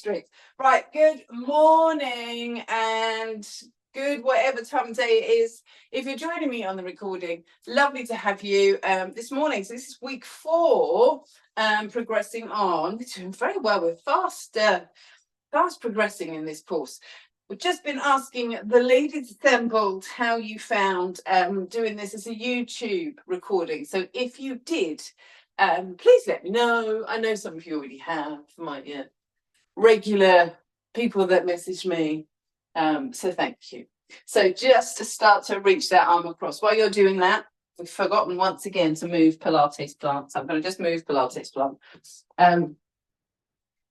Strict. Right, good morning and good whatever time of day it is. If you're joining me on the recording, lovely to have you this morning. So this is week 4, progressing on. We're doing very well. We're fast progressing in this course. We've just been asking the ladies assembled how you found doing this as a YouTube recording. So if you did, please let me know. I know some of you already have, my regular people that message me. So thank you. So just to start to reach that arm across. While you're doing that, we've forgotten once again to move Pilates plant. So I'm going to just move Pilates plant.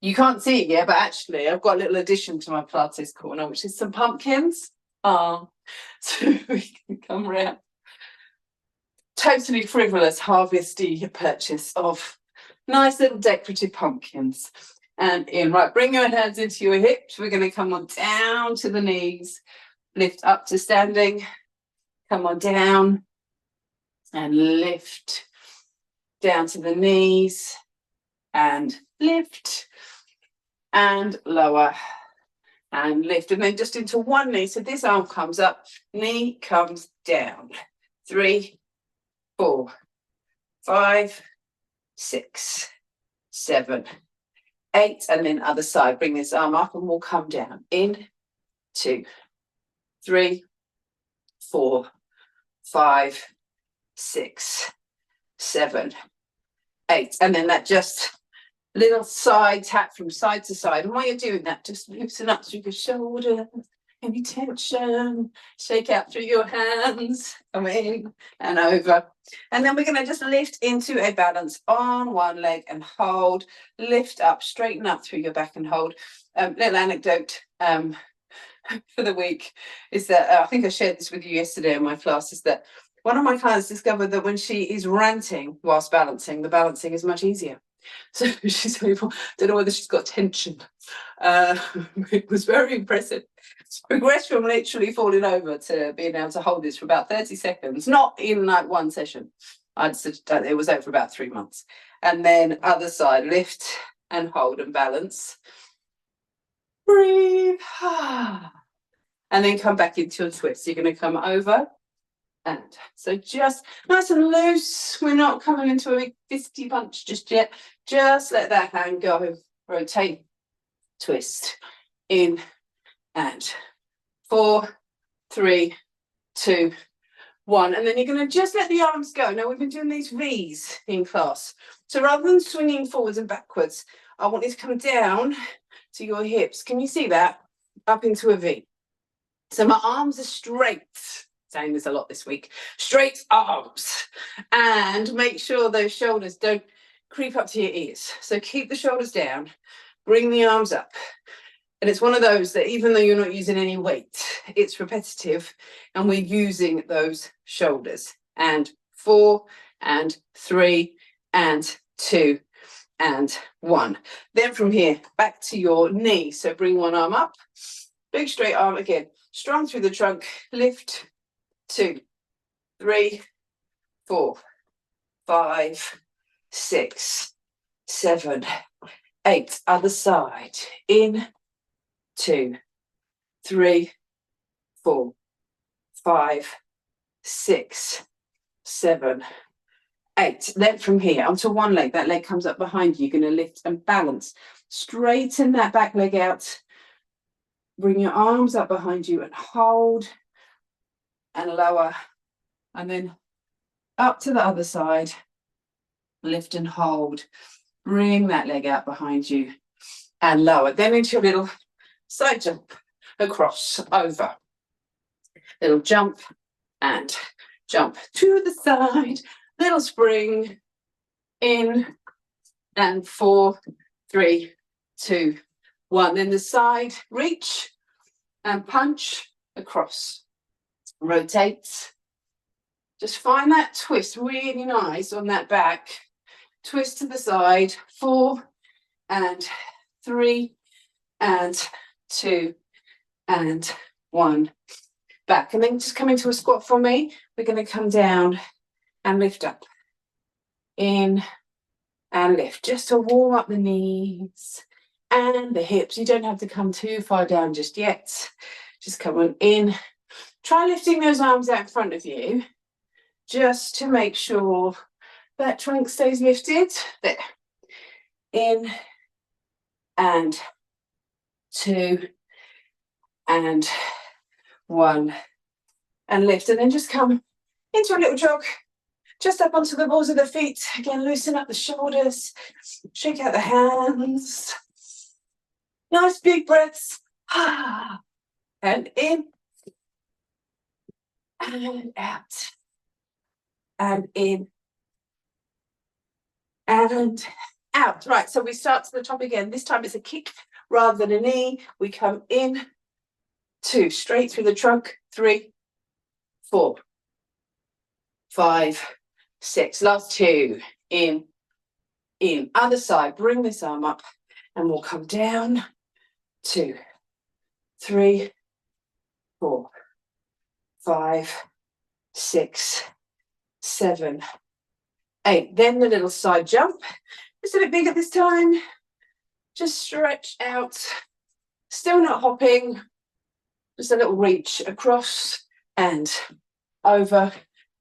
You can't see it yet, but actually I've got a little addition to my Pilates corner, which is some pumpkins. So we can come around. Totally frivolous harvesty purchase of nice little decorative pumpkins. And in, right, bring your hands into your hips. We're going to come on down to the knees, lift up to standing, come on down and lift down to the knees and lift and lower and lift, and then just into one knee. So this arm comes up, knee comes down. 3, 4, 5, 6, 7, 8, and then other side. Bring this arm up and we'll come down. In, 2, 3, 4, 5, 6, 7, 8, and then that just little side tap from side to side. And while you're doing that, just loosen up through your shoulder, any tension, shake out through your hands, come in and over. And then we're going to just lift into a balance on one leg and hold, lift up, straighten up through your back and hold. Little anecdote for the week is that I think I shared this with you yesterday in my class, is that one of my clients discovered that when she is ranting whilst balancing, the balancing is much easier. So she's able, don't know whether she's got tension. It was very impressive. It's progressed from literally falling over to being able to hold this for about 30 seconds, not in like one session. It was over about 3 months. And then other side, lift and hold and balance. Breathe. And then come back into a twist. You're going to come over. And so just nice and loose. We're not coming into a big fisty punch just yet. Just let that hand go. Rotate, twist, in and 4, 3, 2, 1. And then you're going to just let the arms go. Now we've been doing these V's in class. So rather than swinging forwards and backwards, I want you to come down to your hips. Can you see that? Up into a V. So my arms are straight. Saying this a lot this week. Straight arms. And make sure those shoulders don't creep up to your ears. So keep the shoulders down. Bring the arms up. And it's one of those that even though you're not using any weight, it's repetitive and we're using those shoulders. And 4 and 3 and 2 and 1. Then from here, back to your knee. So bring one arm up. Big straight arm again. Strong through the trunk. Lift. 2, 3, 4, 5, 6, 7, 8. Other side. In. 2, 3, 4, 5, 6, 7, 8. Then from here onto one leg. That leg comes up behind you. You're going to lift and balance. Straighten that back leg out. Bring your arms up behind you and hold. And lower, and then up to the other side, lift and hold, bring that leg out behind you and lower, then into your little side jump, across, over, little jump and jump to the side, little spring, in and 4, 3, 2, 1, then the side, reach and punch across. Rotate. Just find that twist really nice on that back. Twist to the side. 4 and 3 and 2 and 1. Back. And then just come into a squat for me. We're going to come down and lift up. In and lift. Just to warm up the knees. and the hips. You don't have to come too far down just yet. Just come on in. Try lifting those arms out in front of you just to make sure that trunk stays lifted. There. In and 2 and 1 and lift, and then just come into a little jog just up onto the balls of the feet. Again, loosen up the shoulders, shake out the hands. Nice big breaths. And in and out and in and out. Right, so we start to the top again. This time it's a kick rather than a knee. We come in, 2, straight through the trunk, 3, 4, 5, 6. Last 2. In. Other side. Bring this arm up and we'll come down. 2, 3, 4, 5, 6, 7, 8. Then the little side jump. It's a bit bigger this time. Just stretch out. Still not hopping. Just a little reach across and over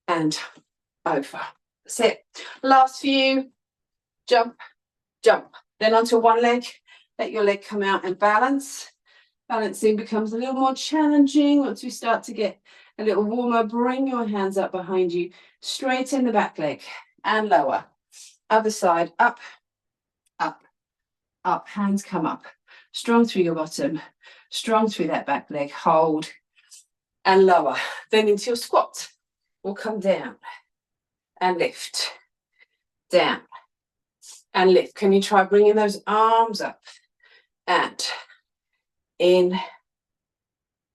and over. That's it. Last few. Jump, jump. Then onto one leg. Let your leg come out and balance. Balancing becomes a little more challenging once we start to get a little warmer. Bring your hands up behind you. Straighten the back leg and lower. Other side. Up, up, up. Hands come up. Strong through your bottom. Strong through that back leg. Hold and lower. Then into your squat. We'll come down and lift. Down and lift. Can you try bringing those arms up? And in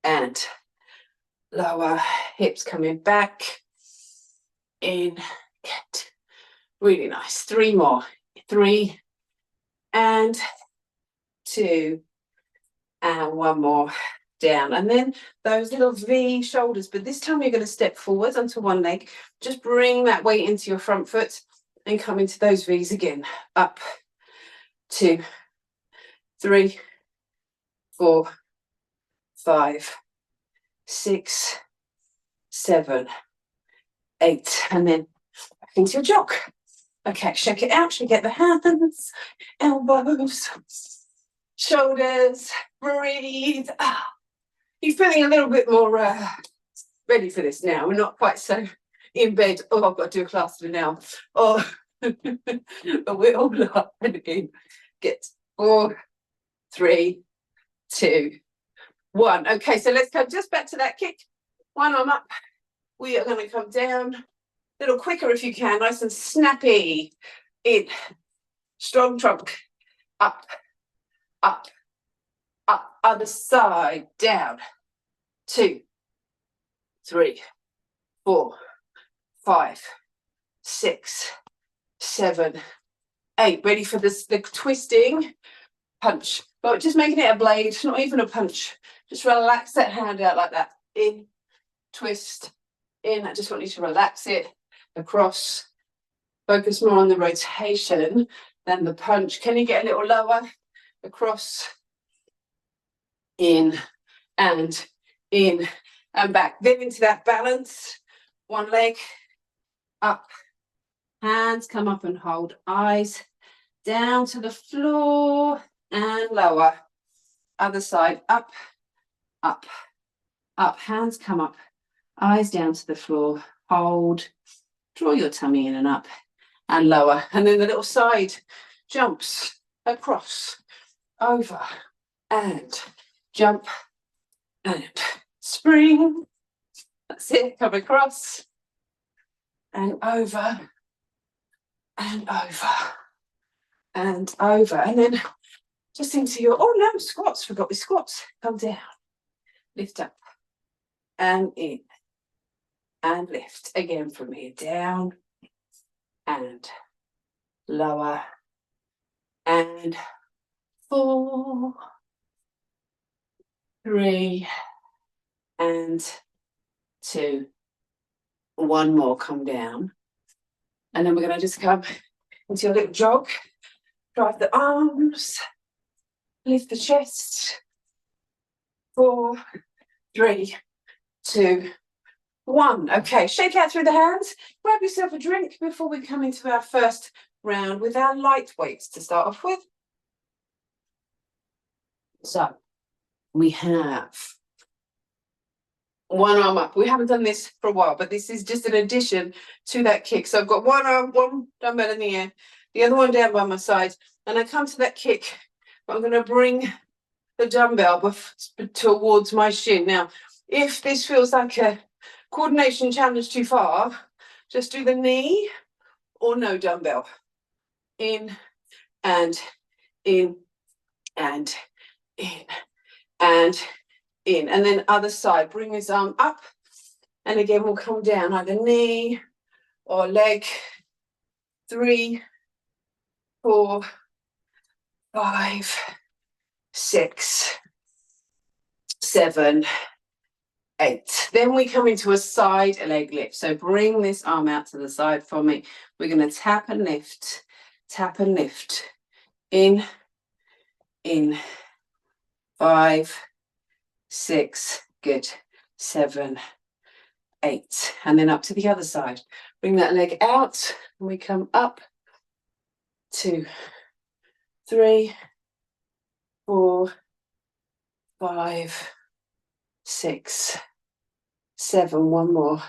and lower. Hips coming back. In. Good. Really nice. 3 more. 3 and 2 and 1 more. Down. And then those little V shoulders, but this time you're going to step forwards onto one leg. Just bring that weight into your front foot and come into those V's again. Up, 2, 3, 4, 5, 6, 7, 8, and then back into your jog. Okay, shake it out, shake out the hands, elbows, shoulders, breathe. You're feeling a little bit more ready for this now. We're not quite so in bed. Oh, I've got to do a class for now. Oh, but we're all up and in. Get 4, 3, 2, 1. Okay, so let's come just back to that kick. One arm up. We are going to come down a little quicker if you can. Nice and snappy. In. Strong trunk. Up. Up. Up. Other side. Down. 2, 3, 4, 5, 6, 7, 8. Ready for this, the twisting punch. But just making it a blade, not even a punch. Just relax that hand out like that. In, twist, in. I just want you to relax it across. Focus more on the rotation than the punch. Can you get a little lower? Across, in and back. Then into that balance. One leg up. Hands come up and hold. Eyes down to the floor and lower. Other side. Up, up, up. Hands come up. Eyes down to the floor. Hold. Draw your tummy in and up and lower. And then the little side jumps across, over, and jump, and spring. That's it. Come across, and over, and over, and over. And then just into your, oh no, squats. Forgot we squats. Come down, lift up, and in, and lift. Again from here, down, and lower, and 4, 3, and 2. 1 more, come down. And then we're going to just come into your little jog. Drive the arms Lift the chest. 4, 3, 2, 1. Okay, shake out through the hands. Grab yourself a drink before we come into our first round with our light weights to start off with. So we have one arm up. We haven't done this for a while, but this is just an addition to that kick. So I've got one arm, one dumbbell in the air, the other one down by my side, and I come to that kick. I'm going to bring the dumbbell towards my shin. Now, if this feels like a coordination challenge too far, just do the knee or no dumbbell. In and in and in and in. And then other side, bring this arm up. And again, we'll come down either knee or leg. 3, 4, 5, 6, 7, 8. Then we come into a side leg lift. So bring this arm out to the side for me. We're going to tap and lift, tap and lift. In, 5, 6, good, 7, 8. And then up to the other side. Bring that leg out and we come up. 2, 3, 4, 5, 6, 7. One more.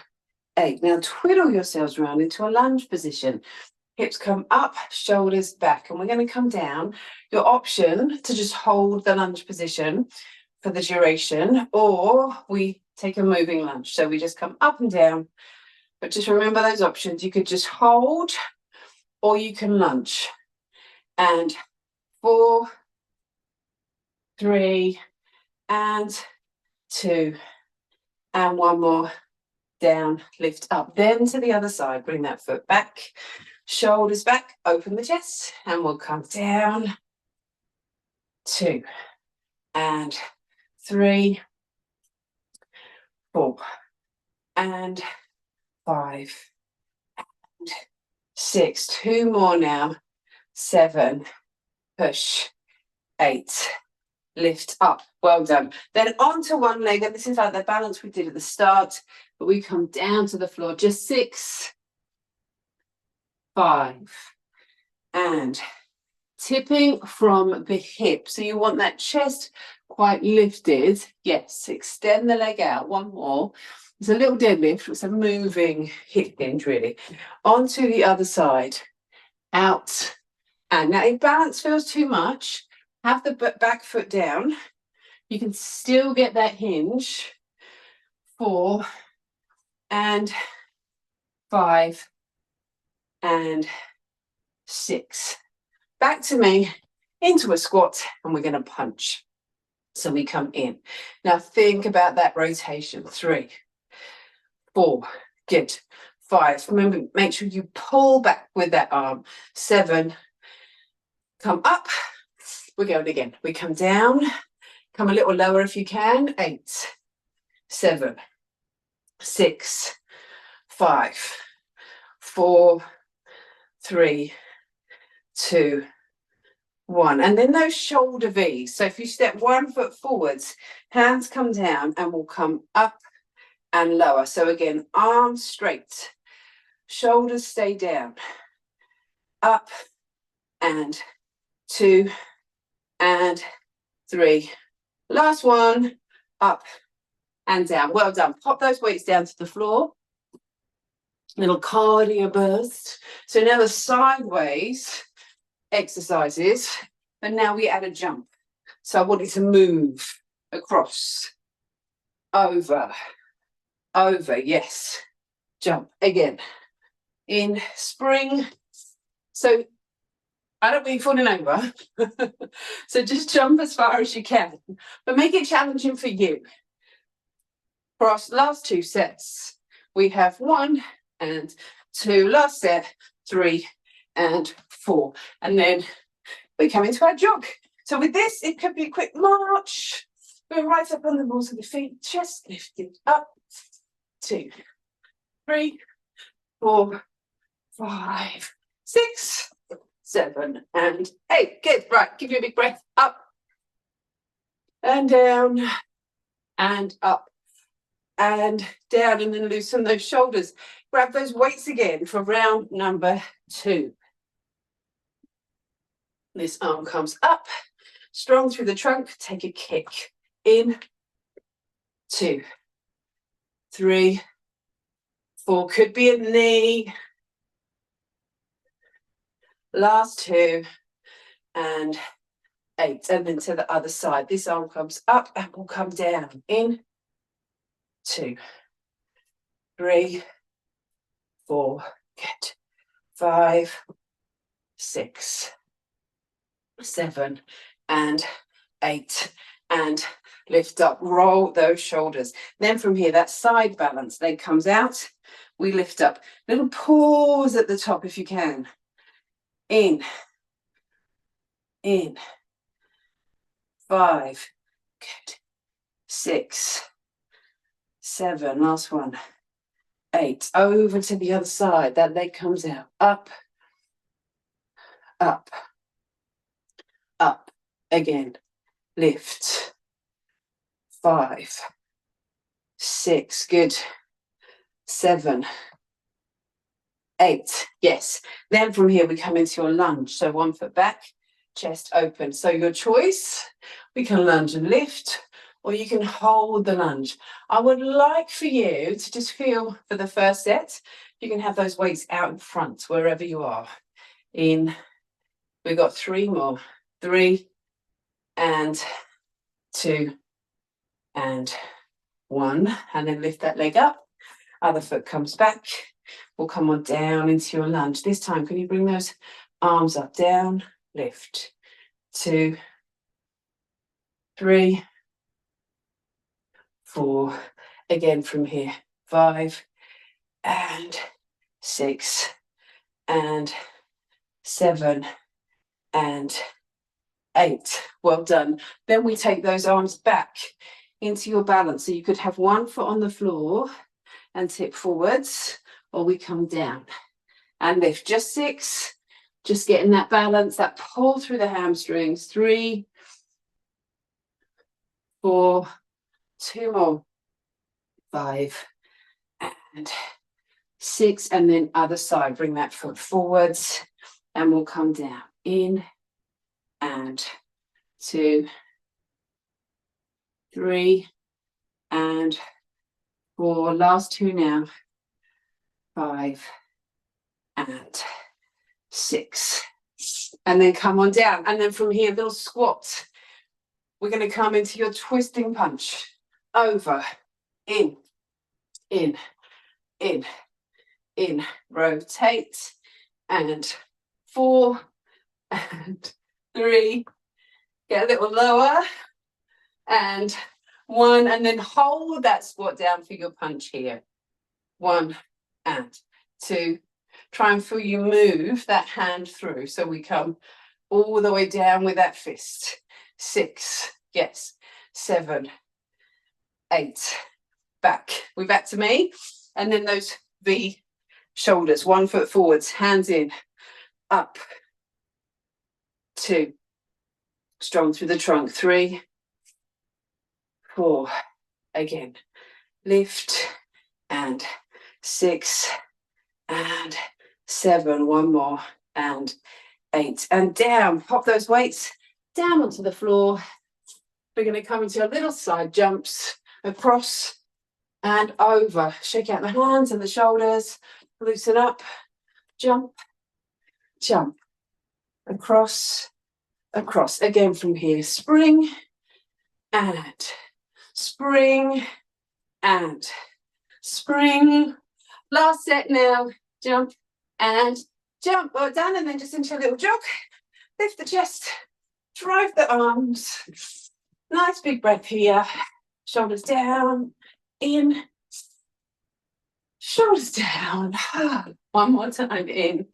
8. Now twiddle yourselves around into a lunge position. Hips come up, shoulders back, and we're going to come down. Your option to just hold the lunge position for the duration, or we take a moving lunge. So we just come up and down, but just remember those options. You could just hold, or you can lunge. And 4, 3, and 2, and one more. Down, lift up, then to the other side. Bring that foot back, shoulders back, open the chest, and we'll come down. 2, and 3, 4, and 5, and 6. 2 more now. 7, push, 8, lift up. Well done. Then onto one leg, and this is like the balance we did at the start, but we come down to the floor. Just 6, 5, and tipping from the hip. So you want that chest quite lifted. Yes, extend the leg out. One more. It's a little deadlift. It's a moving hip hinge, really. Onto the other side. Out. And now if balance feels too much, have the back foot down. You can still get that hinge. 4, and 5, and 6. Back to me, into a squat, and we're going to punch. So we come in. Now think about that rotation. 3, 4, good. 5, remember, make sure you pull back with that arm. 7, come up. We're going again. We come down, come a little lower if you can. 8, 7, 6, 5, 4, 3, 2, 1. And then those shoulder V's. So if you step 1 foot forwards, hands come down and will come up and lower. So again, arms straight, shoulders stay down, up and 2 and 3. Last one, up and down. Well done. Pop those weights down to the floor. Little cardio burst. So now the sideways exercises, but now we add a jump. So I want you to move across, over, yes. Jump again. In spring. So I don't mean falling over. So just jump as far as you can, but make it challenging for you. For our last 2 sets, we have 1 and 2. Last set, 3 and 4. And then we come into our jog. So with this, it could be a quick march. Go right up on the balls of the feet, chest lifted up. 2, 3, 4, 5, 6, 7, and 8. Good. Right, give you a big breath. Up and down and up and down, and then loosen those shoulders. Grab those weights again for round number 2. This arm comes up, strong through the trunk, take a kick. In, 2, 3, 4, could be a knee. Last 2, and 8, and then to the other side. This arm comes up and will come down. In, 2, 3, 4, good. 5, 6, 7, and 8, and lift up, roll those shoulders. Then from here, that side balance, leg comes out, we lift up. Little pause at the top if you can. In, 5, good. 6, 7, last one. 8, over to the other side, that leg comes out, up, up, up, again, lift, 5, 6, good, 7, 8, yes. Then from here we come into your lunge, so 1 foot back, chest open. So your choice, we can lunge and lift, or you can hold the lunge. I would like for you to just feel, for the first set, you can have those weights out in front, wherever you are. In, we've got 3 more, 3, and 2, and 1, and then lift that leg up, other foot comes back, we'll come on down into your lunge. This time, can you bring those arms up, down, lift, 2, 3, 4, again from here, 5, and 6, and 7, and 8. Well done. Then we take those arms back into your balance. So you could have 1 foot on the floor and tip forwards, or we come down and lift. Just 6, just getting that balance, that pull through the hamstrings. 3, 4, 2 more, 5, and 6, and then other side. Bring that foot forwards, and we'll come down. In, and 2, 3, and 4. Last 2 now. 5, and 6. And then come on down. And then from here, little squat. We're going to come into your twisting punch. Over, in, in, in, in. Rotate, and 4, and 3. Get a little lower, and 1, and then hold that squat down for your punch here. 1, and 2. Try and feel you move that hand through. So we come all the way down with that fist. 6, yes, 7, 8, back. We're back to me. And then those V shoulders, 1 foot forwards, hands in, up, 2, strong through the trunk, 3, 4, again, lift, and 6, and 7, 1 more, and 8, and down. Pop those weights down onto the floor. We're going to come into a little side jumps, across and over. Shake out the hands and the shoulders, loosen up, jump, jump, across, across. Again from here, spring, and spring, and spring. Last set now, jump and jump. Well done, and then just into a little jog. Lift the chest, drive the arms. Nice big breath here. Shoulders down, in, shoulders down. 1 more time, in,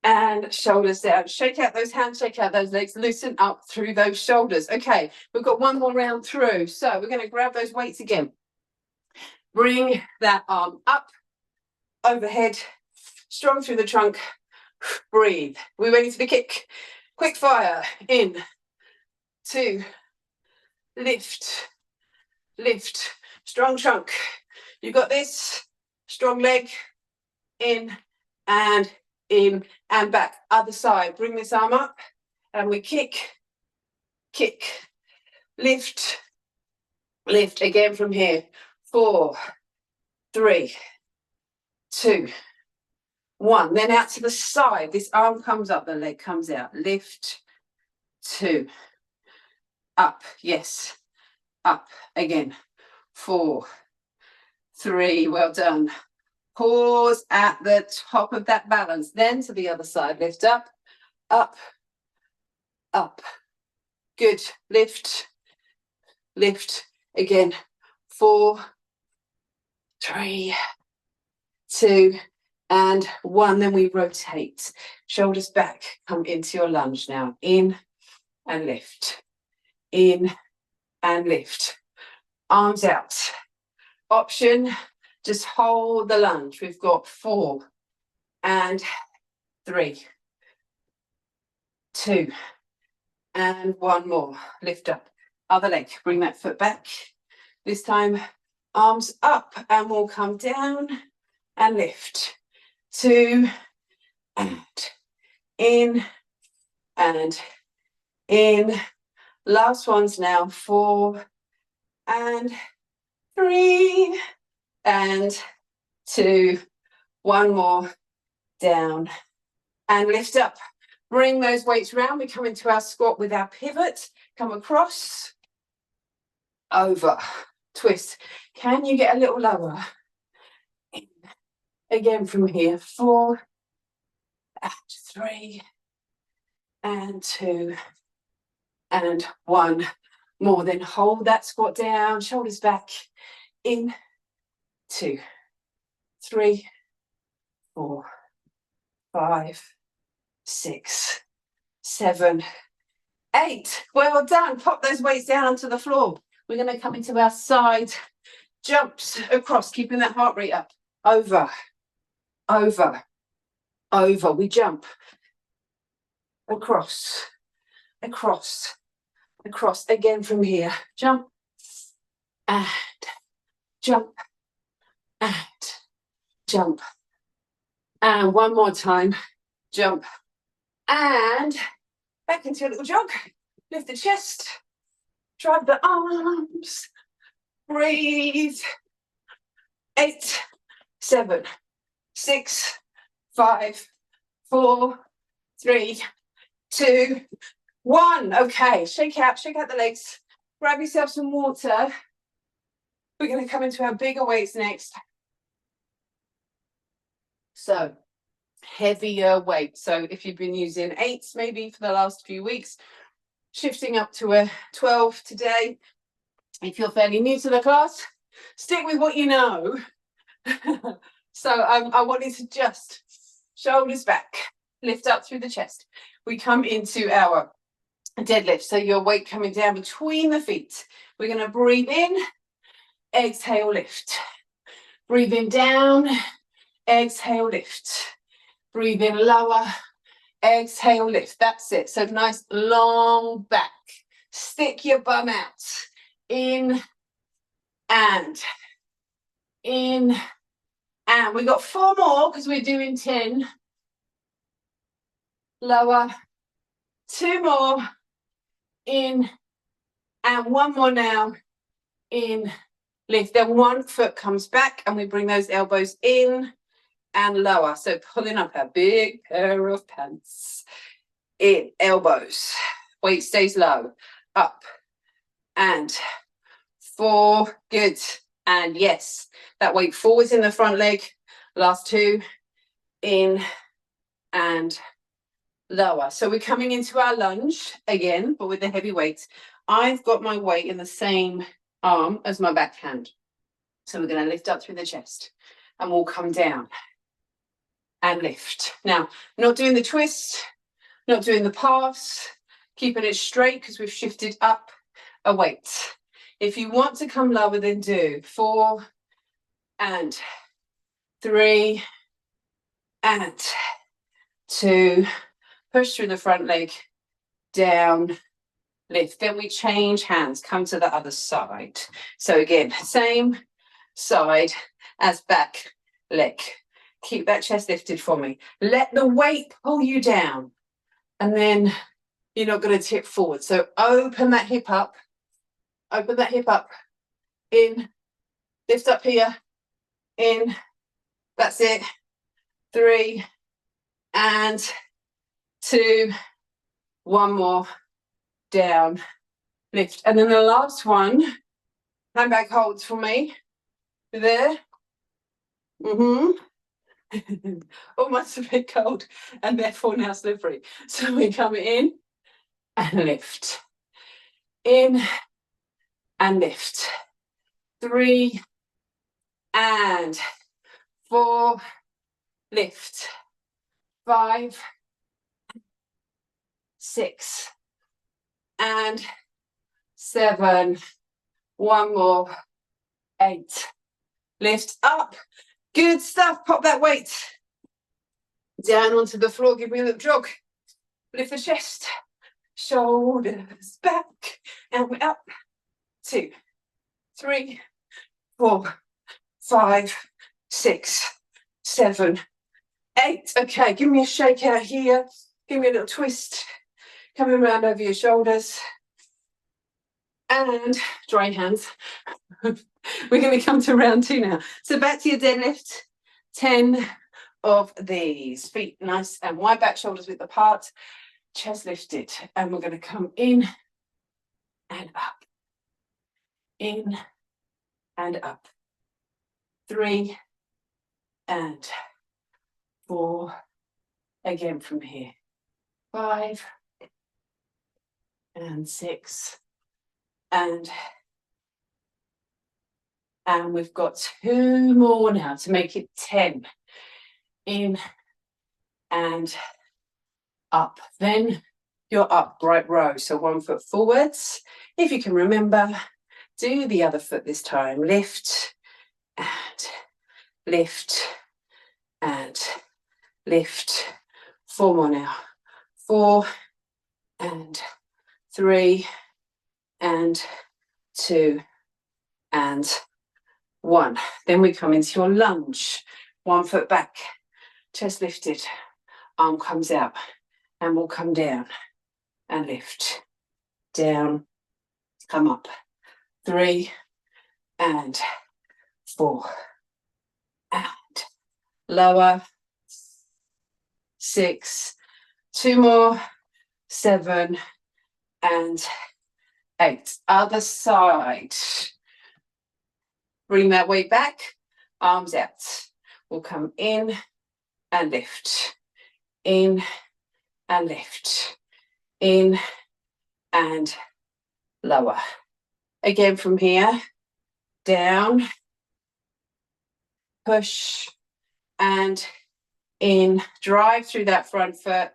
and shoulders down. Shake out those hands, shake out those legs, loosen up through those shoulders. Okay, we've got 1 more round through. So we're going to grab those weights again. Bring that arm up, overhead, strong through the trunk. Breathe. We're ready for the kick. Quick fire. In, 2, lift, lift, strong trunk. You got this, strong leg, in and back. Other side, bring this arm up and we kick, kick, lift, lift again from here. 4, 3, 2, 1. Then out to the side, this arm comes up, the leg comes out. Lift, 2, up, yes, up again. 4, 3, well done. Pause at the top of that balance. Then to the other side, lift up, up, up. Good. Lift, lift again. 4, 3, 2, and 1. Then we rotate. Shoulders back. Come into your lunge now. In and lift. In and lift. Arms out. Option, just hold the lunge. We've got 4 and 3, 2, and 1 more. Lift up. Other leg. Bring that foot back. This time, arms up, and we'll come down and lift. 2, and in, and in. Last ones now. 4, and 3, and 2. 1 more. Down and lift up. Bring those weights round. We come into our squat with our pivot. Come across, over, twist. Can you get a little lower? In. Again from here. 4, and 3, and 2, and 1 more. Then hold that squat down. Shoulders back. In. 2, 3, 4, 5, 6, 7, 8. Well done. Pop those weights down onto the floor. We're going to come into our side jumps across, keeping that heart rate up. Over, over, over. We jump across, across, across. Again from here. Jump and jump and jump. And one more time. Jump and back into a little jog. Lift the chest. Drive the arms. Breathe. 8, 7, 6, 5, 4, 3, 2, 1. Okay, shake out the legs. Grab yourself some water. We're going to come into our bigger weights next. So, heavier weight. So if you've been using 8s maybe for the last few weeks, shifting up to a 12 today. If you're fairly new to the class, stick with what you know. So I wanted to just shoulders back, lift up through the chest. We come into our deadlift. So your weight coming down between the feet. We're going to breathe in, exhale, lift. Breathe in down, exhale, lift. Breathe in lower, exhale, lift. That's it. So nice long back. Stick your bum out. In and in and. We've got 4 more because we're doing 10. Lower. 2 more. In and 1 more now. In, lift. Then 1 foot comes back and we bring those elbows in and lower. So pulling up a big pair of pants. In, elbows. Weight stays low. Up and 4. Good. And yes, that weight forwards in the front leg. Last 2. In and lower. So we're coming into our lunge again, but with the heavy weights. I've got my weight in the same arm as my backhand. So we're going to lift up through the chest and we'll come down and lift. Now, not doing the twist, not doing the pass, keeping it straight because we've shifted up a weight. If you want to come lower, then do 4 and 3 and 2. Push through the front leg, down, lift. Then we change hands, come to the other side. So again, same side as back leg. Keep that chest lifted for me. Let the weight pull you down, and then you're not going to tip forward. So open that hip up, in, lift up here, in, that's it, 3, and 2, one more, down, lift. And then the last one, hand back holds for me, there, almost a bit cold, and therefore now slippery. So we come in, and lift, in, and lift, 3, and 4, lift, 5, 6, and 7, one more, 8, lift up, good stuff. Pop that weight down onto the floor, give me a little jog, lift the chest, shoulders back, and we're up, 2, 3, 4, 5, 6, 7, 8. Okay, give me a shake out here, give me a little twist, coming around over your shoulders, and dry hands. We're going to come to round 2 now. So back to your deadlift, 10 of these. Feet nice and wide back, shoulders width apart, chest lifted. And we're going to come in and up, in and up. 3 and 4. Again from here. 5 and 6 and we've got 2 more now to make it 10. In and up. Then you're upright row. So 1 foot forwards. If you can remember, do the other foot this time. Lift and lift and lift. 4 more now. 4 and 3 and 2 and 1. Then we come into your lunge. 1 foot back, chest lifted, arm comes out, and we'll come down and lift. Down, come up. 3 and 4 and lower. 6, 2 more, 7 and 8. Other side. Bring that weight back, arms out. We'll come in and lift, in and lift, in and lower. Again from here, down, push and in, drive through that front foot,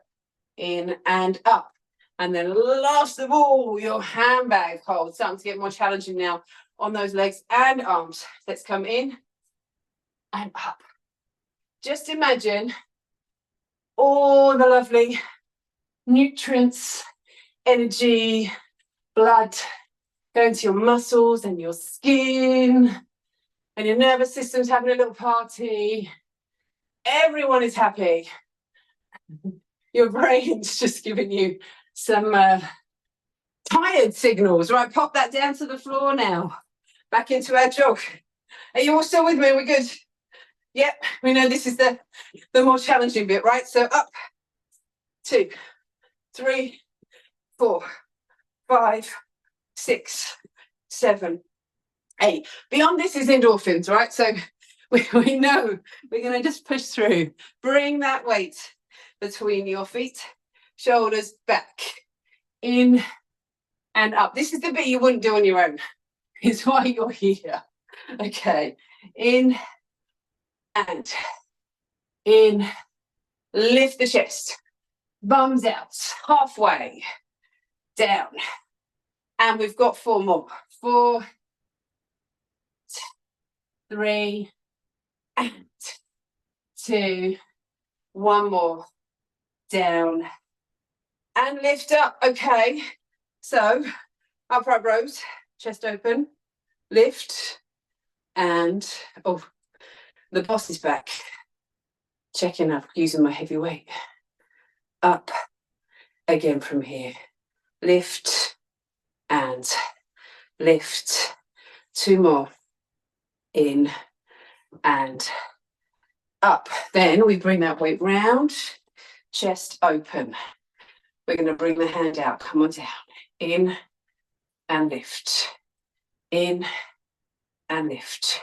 in and up. And then last of all, your handbag hold. Starting to get more challenging now on those legs and arms. Let's come in and up. Just imagine all the lovely nutrients, energy, blood going to your muscles and your skin, and your nervous system's having a little party. Everyone is happy. Your brain's just giving you some tired signals. Right, pop that down to the floor now. Back into our jog. Are you all still with me? We're good. Yep, we know this is the more challenging bit, right? So up, 2, 3, 4, 5, 6, 7, 8. Beyond this is endorphins, right? So we know we're going to just push through. Bring that weight between your feet, shoulders back, in and up. This is the bit you wouldn't do on your own. It's why you're here. Okay, in and in. Lift the chest, bums out, halfway, down. And we've got 4 more. 4, 3, and 2, 1 more, down, and lift up. Okay, So upright rows, chest open, lift, and oh, the boss is back. Checking up, using my heavy weight. Up, again from here. Lift, and lift. 2 more. In, and up. Then we bring that weight round, chest open. We're going to bring the hand out, come on down. In, and lift. In, and lift.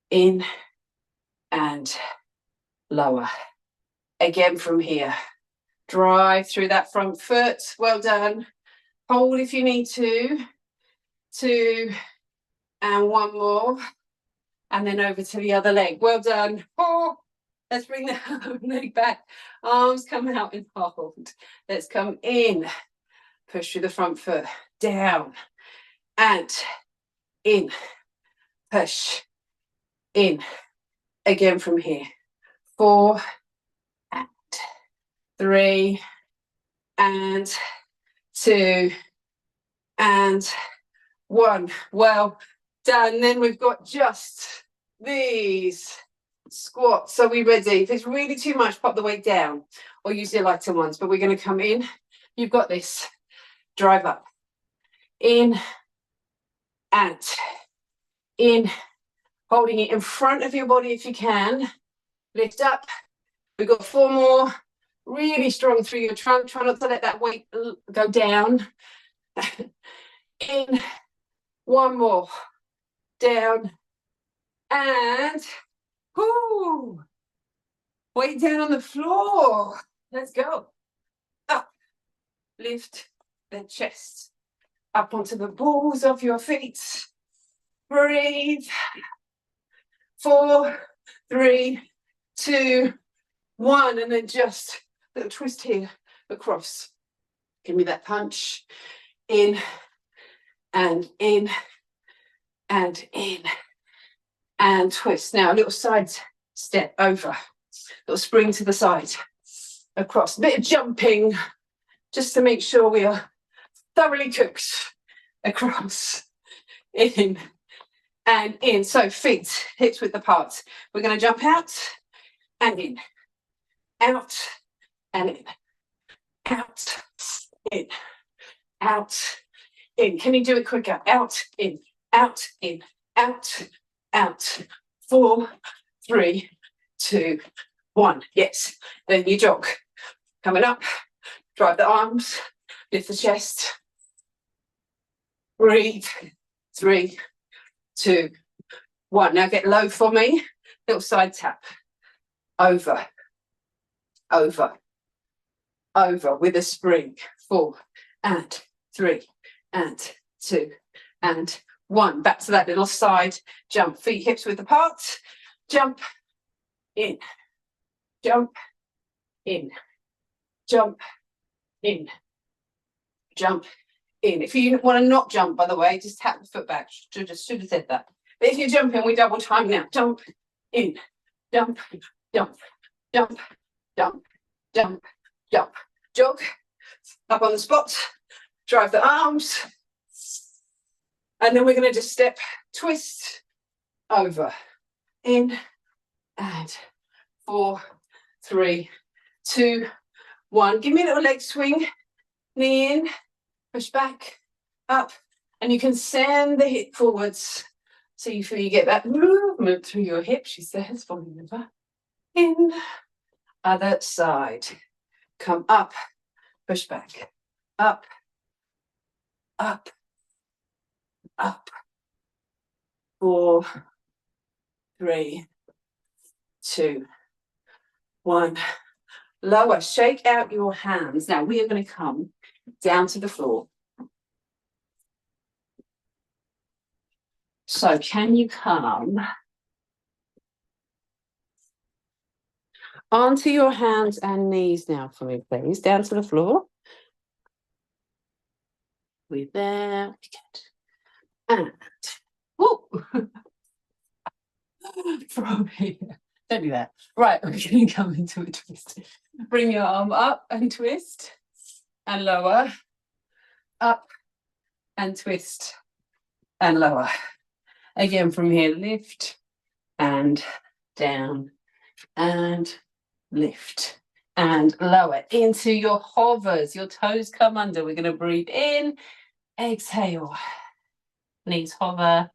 In, and lower. Again from here. Drive through that front foot. Well done. Hold if you need to. 2, and 1 more. And then over to the other leg. Well done. 4. Let's bring the leg back. Arms come out and hold. Let's come in. Push through the front foot. Down. And in. Push. In. Again from here. 4. And 3. And 2. And 1. Well done. Then we've got just these squats. So we're ready. If it's really too much, pop the weight down or use your lighter ones. But we're going to come in. You've got this. Drive up. In and in. Holding it in front of your body if you can. Lift up. We've got 4 more. Really strong through your trunk. Try not to let that weight go down. In. 1 more. Down. And whoo, weight down on the floor. Let's go. Up. Lift the chest. Up onto the balls of your feet. Breathe. 4, 3, 2, 1. And then just a little twist here across. Give me that punch. In and in and in. And twist. Now a little side step over. Little spring to the side. Across. A bit of jumping. Just to make sure we are thoroughly cooked. Across. In. And in. So feet, hips width apart. We're going to jump out and in. Out and in. Out. In. Out. In. Can you do it quicker? Out. In. Out. In. Out. Out. 4, 3, 2, 1. Yes. Then you jog. Coming up. Drive the arms. Lift the chest. Breathe. 3, 2, 1. Now get low for me. Little side tap. Over. Over. Over with a spring. 4 and 3 and 2 and 1. Back to that little side jump. Feet hips width apart. Jump in. Jump in. Jump in. Jump in. If you want to not jump, by the way, just tap the foot back. Should have said that. But if you're jumping, we double time now. Jump in. Jump. Jump. Jump. Jump. Jump. Jump. Jog. Up on the spot. Drive the arms. And then we're going to just step, twist, over, in, and 4, 3, 2, 1. Give me a little leg swing. Knee in, push back, up, and you can send the hip forwards so you feel you get that movement through your hips, she says, falling over. In, other side. Come up, push back, up, up, up. 4, 3, 2, 1. Lower. Shake out your hands. Now we are going to come down to the floor. So can you come onto your hands and knees now for me, please? Down to the floor. We're there. And whoop. From here. Don't do that. Right, we're going to come into a twist. Bring your arm up and twist. And lower. up and twist and lower. Again, from here, lift and down and lift and lower into your hovers. Your toes come under. We're going to breathe in, exhale, knees hover,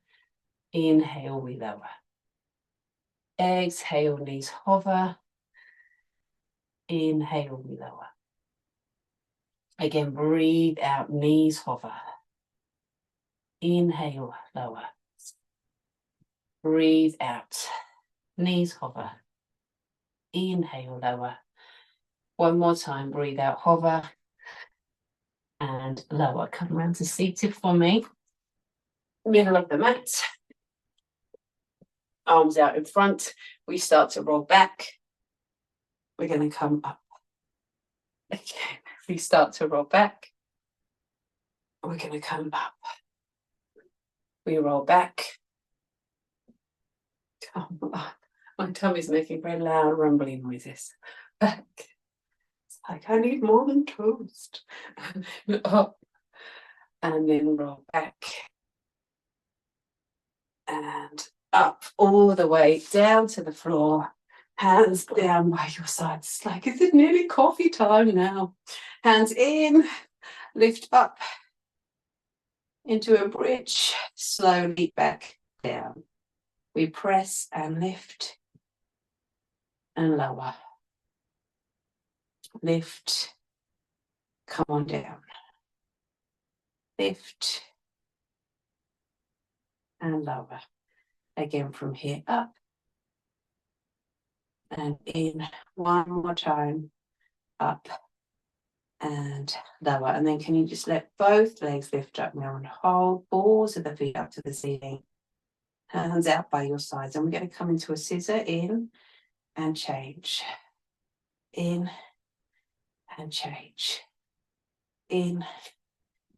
inhale, we lower. Exhale, knees hover, inhale, we lower. Again, breathe out, knees hover. Inhale, lower. Breathe out, knees hover. Inhale, lower. One more time, breathe out, hover. And lower. Come around to seated for me. Middle of the mat. Arms out in front. We start to roll back. We're going to come up. Again, we start to roll back. We're going to come up. We roll back. Come up. My tummy's making very loud, rumbling noises. Back. It's like I need more than toast. Up. And then roll back. And up all the way down to the floor. Hands down by your sides. It's like, is it nearly coffee time now? Hands in, lift up into a bridge, slowly back down. We press and lift and lower. Lift, come on down. Lift and lower. Again from here up and in. One more time. Up and lower. And then can you just let both legs lift up now and hold balls of the feet up to the ceiling. Hands out by your sides. And we're going to come into a scissor, in and change. In and change. In,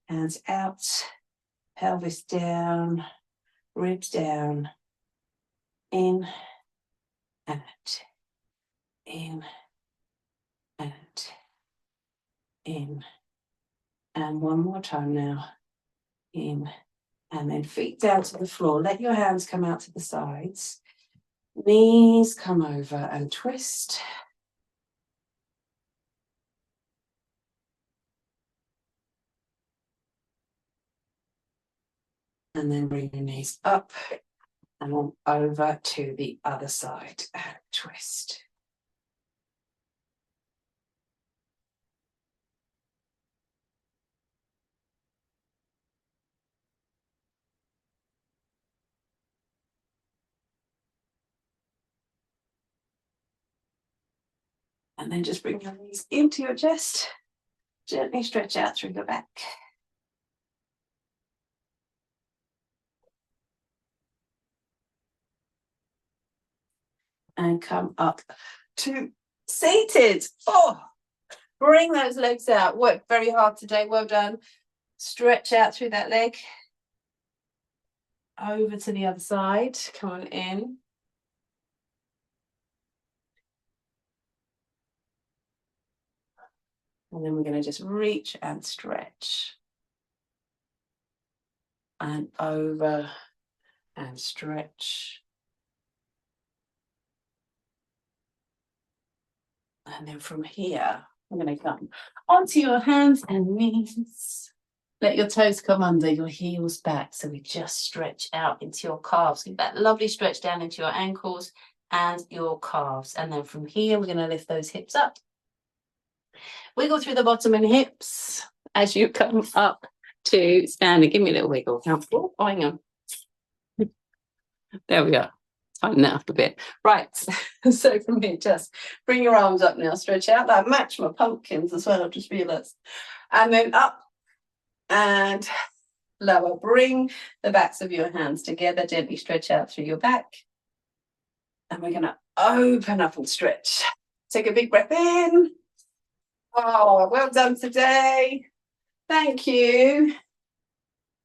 hands out, pelvis down, ribs down. In and in and in. And one more time now. In and then feet down to the floor. Let your hands come out to the sides. Knees come over and twist. And then bring your knees up and on over to the other side and twist. And then just bring your knees into your chest. Gently stretch out through the back. And come up to seated. Oh, bring those legs out. Work very hard today. Well done. Stretch out through that leg. Over to the other side. Come on in. And then we're going to just reach and stretch. And over and stretch. And then from here, I'm going to come onto your hands and knees. Let your toes come under, your heels back. So we just stretch out into your calves. Give that lovely stretch down into your ankles and your calves. And then from here, we're going to lift those hips up. Wiggle through the bottom and hips as you come up to standing. Give me a little wiggle. Oh, hang on. There we go. Tighten that up a bit. Right. So from here, just bring your arms up now. Stretch out. I match my pumpkins as well. I've just realised. And then up and lower. Bring the backs of your hands together. Gently stretch out through your back. And we're going to open up and stretch. Take a big breath in. Oh, well done today. Thank you.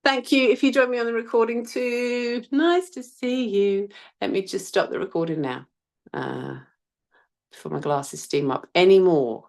Thank you. If you join me on the recording too, nice to see you. Let me just stop the recording now before my glasses steam up anymore.